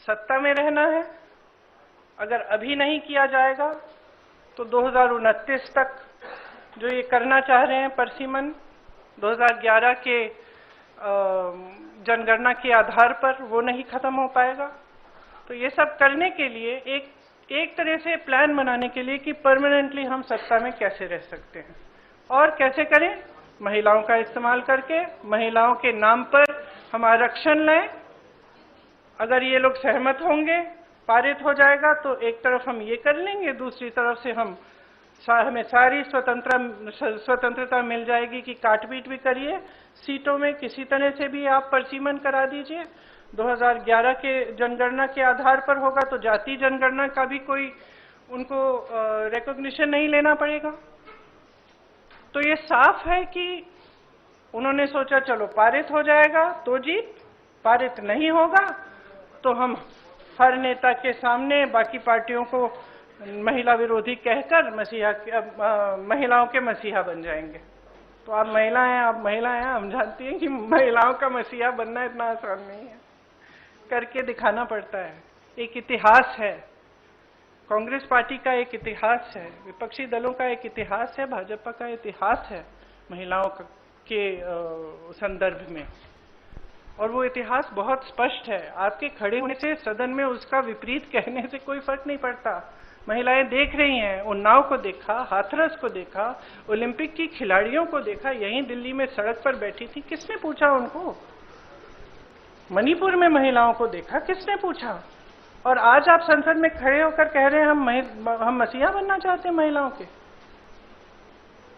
सत्ता में रहना है। अगर अभी नहीं किया जाएगा तो 2029 तक जो ये करना चाह रहे हैं परसीमन 2011 के जनगणना के आधार पर, वो नहीं खत्म हो पाएगा। तो ये सब करने के लिए एक तरह से प्लान बनाने के लिए कि परमानेंटली हम सत्ता में कैसे रह सकते हैं और कैसे करें, महिलाओं का इस्तेमाल करके महिलाओं के नाम पर हम आरक्षण लें। अगर ये लोग सहमत होंगे, पारित हो जाएगा तो एक तरफ हम ये कर लेंगे, दूसरी तरफ से हमें सारी स्वतंत्रता मिल जाएगी कि काट पीट भी करिए, सीटों में किसी तरह से भी आप परसीमन करा दीजिए। 2011 के जनगणना के आधार पर होगा तो जाति जनगणना का भी कोई उनको रिकॉग्निशन नहीं लेना पड़ेगा। तो ये साफ है कि उन्होंने सोचा चलो पारित हो जाएगा तो जीत, पारित नहीं होगा तो हम हर नेता के सामने बाकी पार्टियों को महिला विरोधी कहकर महिलाओं के मसीहा बन जाएंगे। तो आप महिला हैं, हम जानती हैं कि महिलाओं का मसीहा बनना इतना आसान नहीं है, करके दिखाना पड़ता है। एक इतिहास है, कांग्रेस पार्टी का एक इतिहास है, विपक्षी दलों का एक इतिहास है, भाजपा का इतिहास है महिलाओं के संदर्भ में, और वो इतिहास बहुत स्पष्ट है। आपके खड़े होने से सदन में उसका विपरीत कहने से कोई फर्क नहीं पड़ता। महिलाएं देख रही हैं, उन्नाव को देखा, हाथरस को देखा, ओलंपिक की खिलाड़ियों को देखा, यहीं दिल्ली में सड़क पर बैठी थी, किसने पूछा उनको? मणिपुर में महिलाओं को देखा, किसने पूछा? और आज आप संसद में खड़े होकर कह रहे हैं हम मसीहा बनना चाहते हैं महिलाओं के।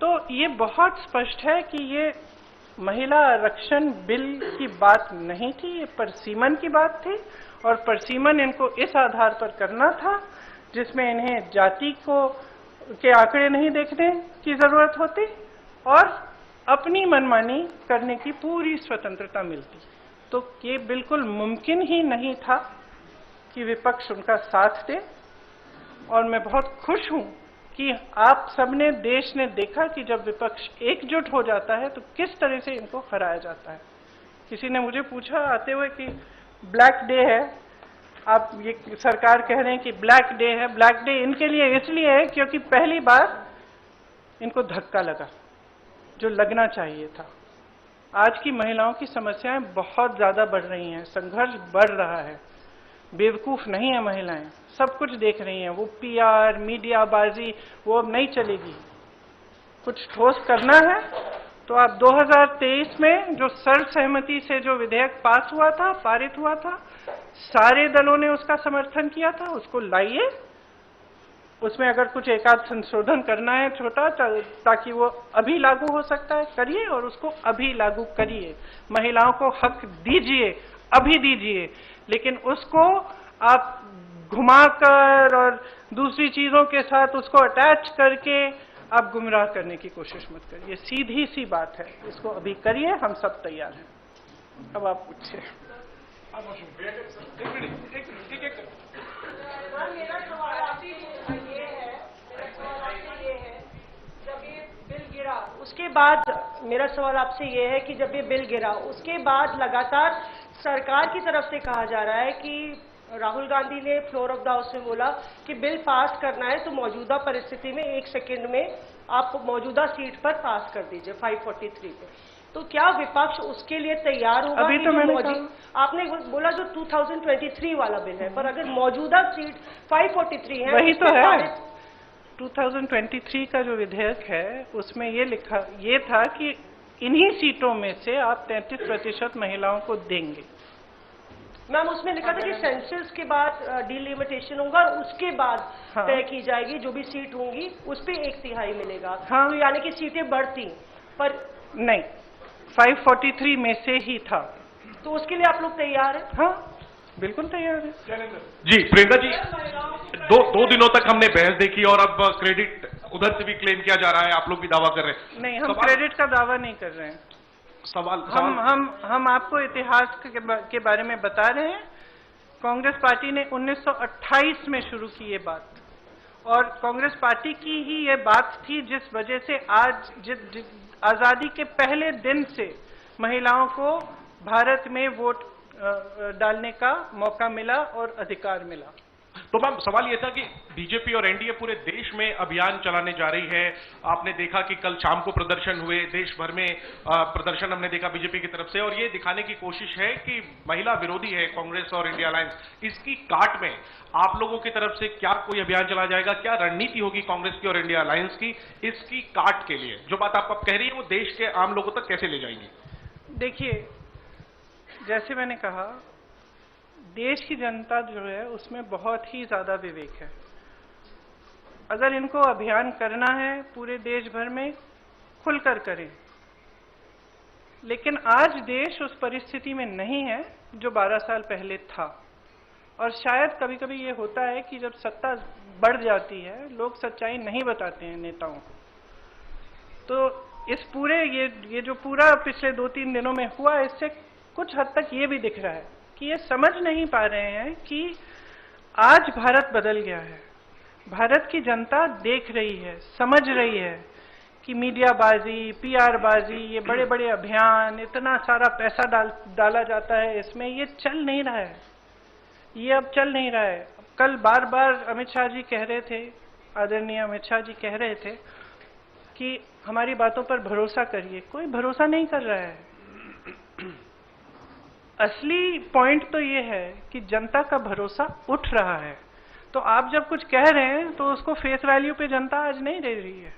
तो ये बहुत स्पष्ट है कि ये महिला आरक्षण बिल की बात नहीं थी, ये परसीमन की बात थी, और परसीमन इनको इस आधार पर करना था जिसमें इन्हें जाति के आंकड़े नहीं देखने की जरूरत होती और अपनी मनमानी करने की पूरी स्वतंत्रता मिलती। तो ये बिल्कुल मुमकिन ही नहीं था कि विपक्ष उनका साथ दे, और मैं बहुत खुश हूं कि आप सबने, देश ने देखा कि जब विपक्ष एकजुट हो जाता है तो किस तरह से इनको हराया जाता है। किसी ने मुझे पूछा आते हुए कि ब्लैक डे है, आप ये सरकार कह रहे हैं कि ब्लैक डे है। ब्लैक डे इनके लिए इसलिए है क्योंकि पहली बार इनको धक्का लगा जो लगना चाहिए था। आज की महिलाओं की समस्याएं बहुत ज्यादा बढ़ रही हैं, संघर्ष बढ़ रहा है, बेवकूफ नहीं है महिलाएं, सब कुछ देख रही हैं। वो पीआर, मीडियाबाजी वो अब नहीं चलेगी। कुछ ठोस करना है तो आप 2023 में जो सर्वसहमति से जो विधेयक पास हुआ था, पारित हुआ था, सारे दलों ने उसका समर्थन किया था, उसको लाइए। उसमें अगर कुछ एकाध संशोधन करना है छोटा, ताकि वो अभी लागू हो सकता है, करिए, और उसको अभी लागू करिए। महिलाओं को हक दीजिए, अभी दीजिए, लेकिन उसको आप घुमाकर और दूसरी चीजों के साथ उसको अटैच करके आप गुमराह करने की कोशिश मत करिए। सीधी सी बात है, इसको अभी करिए, हम सब तैयार हैं। अब आप पूछिए। मेरा सवाल आपसे ये है, जब ये बिल गिरा उसके बाद, मेरा सवाल आपसे ये है कि जब ये बिल गिरा उसके बाद लगातार सरकार की तरफ से कहा जा रहा है कि राहुल गांधी ने फ्लोर ऑफ द हाउस में बोला कि बिल पास करना है तो मौजूदा परिस्थिति में 1 सेकंड में आप मौजूदा सीट पर पास कर दीजिए 543 पे। तो क्या विपक्ष उसके लिए तैयार होगा? अभी तो मैंने आपने बोला जो 2023 वाला बिल है, पर अगर मौजूदा सीट 543 है, वही तो है। 2023 का जो विधेयक है उसमें ये था कि इन्हीं सीटों में से आप 33% महिलाओं को देंगे। मैम उसमें लिखा था कि सेंसस के बाद डिलिमिटेशन होगा और उसके बाद तय की जाएगी, जो भी सीट होंगी उस पे 1/3 मिलेगा। तो यानी कि सीटें बढ़ती, पर नहीं, 543 में से ही था। तो उसके लिए आप लोग तैयार हैं? हाँ, बिल्कुल तैयार है। जी प्रियंका जी, दो दिनों तक हमने बहस देखी और अब क्रेडिट उधर से भी क्लेम किया जा रहा है, आप लोग भी दावा कर रहे हैं। नहीं, हम क्रेडिट का दावा नहीं कर रहे हैं। हम आपको इतिहास के बारे में बता रहे हैं। कांग्रेस पार्टी ने 1928 में शुरू की ये बात, और कांग्रेस पार्टी की ही ये बात थी जिस वजह से आज आजादी के पहले दिन से महिलाओं को भारत में वोट डालने का मौका मिला और अधिकार मिला। तो मैम सवाल ये था कि बीजेपी और एनडीए पूरे देश में अभियान चलाने जा रही है। आपने देखा कि कल शाम को प्रदर्शन हुए, देश भर में प्रदर्शन हमने देखा बीजेपी की तरफ से, और ये दिखाने की कोशिश है कि महिला विरोधी है कांग्रेस और इंडिया अलायंस। इसकी काट में आप लोगों की तरफ से क्या कोई अभियान चलाया जाएगा? क्या रणनीति होगी कांग्रेस की और इंडिया अलायंस की इसकी काट के लिए? जो बात आप अब कह रही है वो देश के आम लोगों तक कैसे ले जाएंगी? देखिए, जैसे मैंने कहा, देश की जनता जो है उसमें बहुत ही ज्यादा विवेक है। अगर इनको अभियान करना है पूरे देश भर में, खुलकर करें। लेकिन आज देश उस परिस्थिति में नहीं है जो 12 साल पहले था। और शायद कभी कभी ये होता है कि जब सत्ता बढ़ जाती है लोग सच्चाई नहीं बताते हैं नेताओं को। तो इस पूरे ये जो पूरा पिछले 2-3 दिनों में हुआ, इससे कुछ हद तक ये भी दिख रहा है कि ये समझ नहीं पा रहे हैं कि आज भारत बदल गया है। भारत की जनता देख रही है, समझ रही है कि मीडियाबाजी, पीआर बाजी, ये बड़े बड़े अभियान, इतना सारा पैसा डाला जाता है इसमें, ये चल नहीं रहा है। ये अब चल नहीं रहा है। कल बार बार अमित शाह जी कह रहे थे, आदरणीय अमित शाह जी कह रहे थे कि हमारी बातों पर भरोसा करिए। कोई भरोसा नहीं कर रहा है। असली पॉइंट तो ये है कि जनता का भरोसा उठ रहा है। तो आप जब कुछ कह रहे हैं तो उसको फेस वैल्यू पे जनता आज नहीं ले रही है।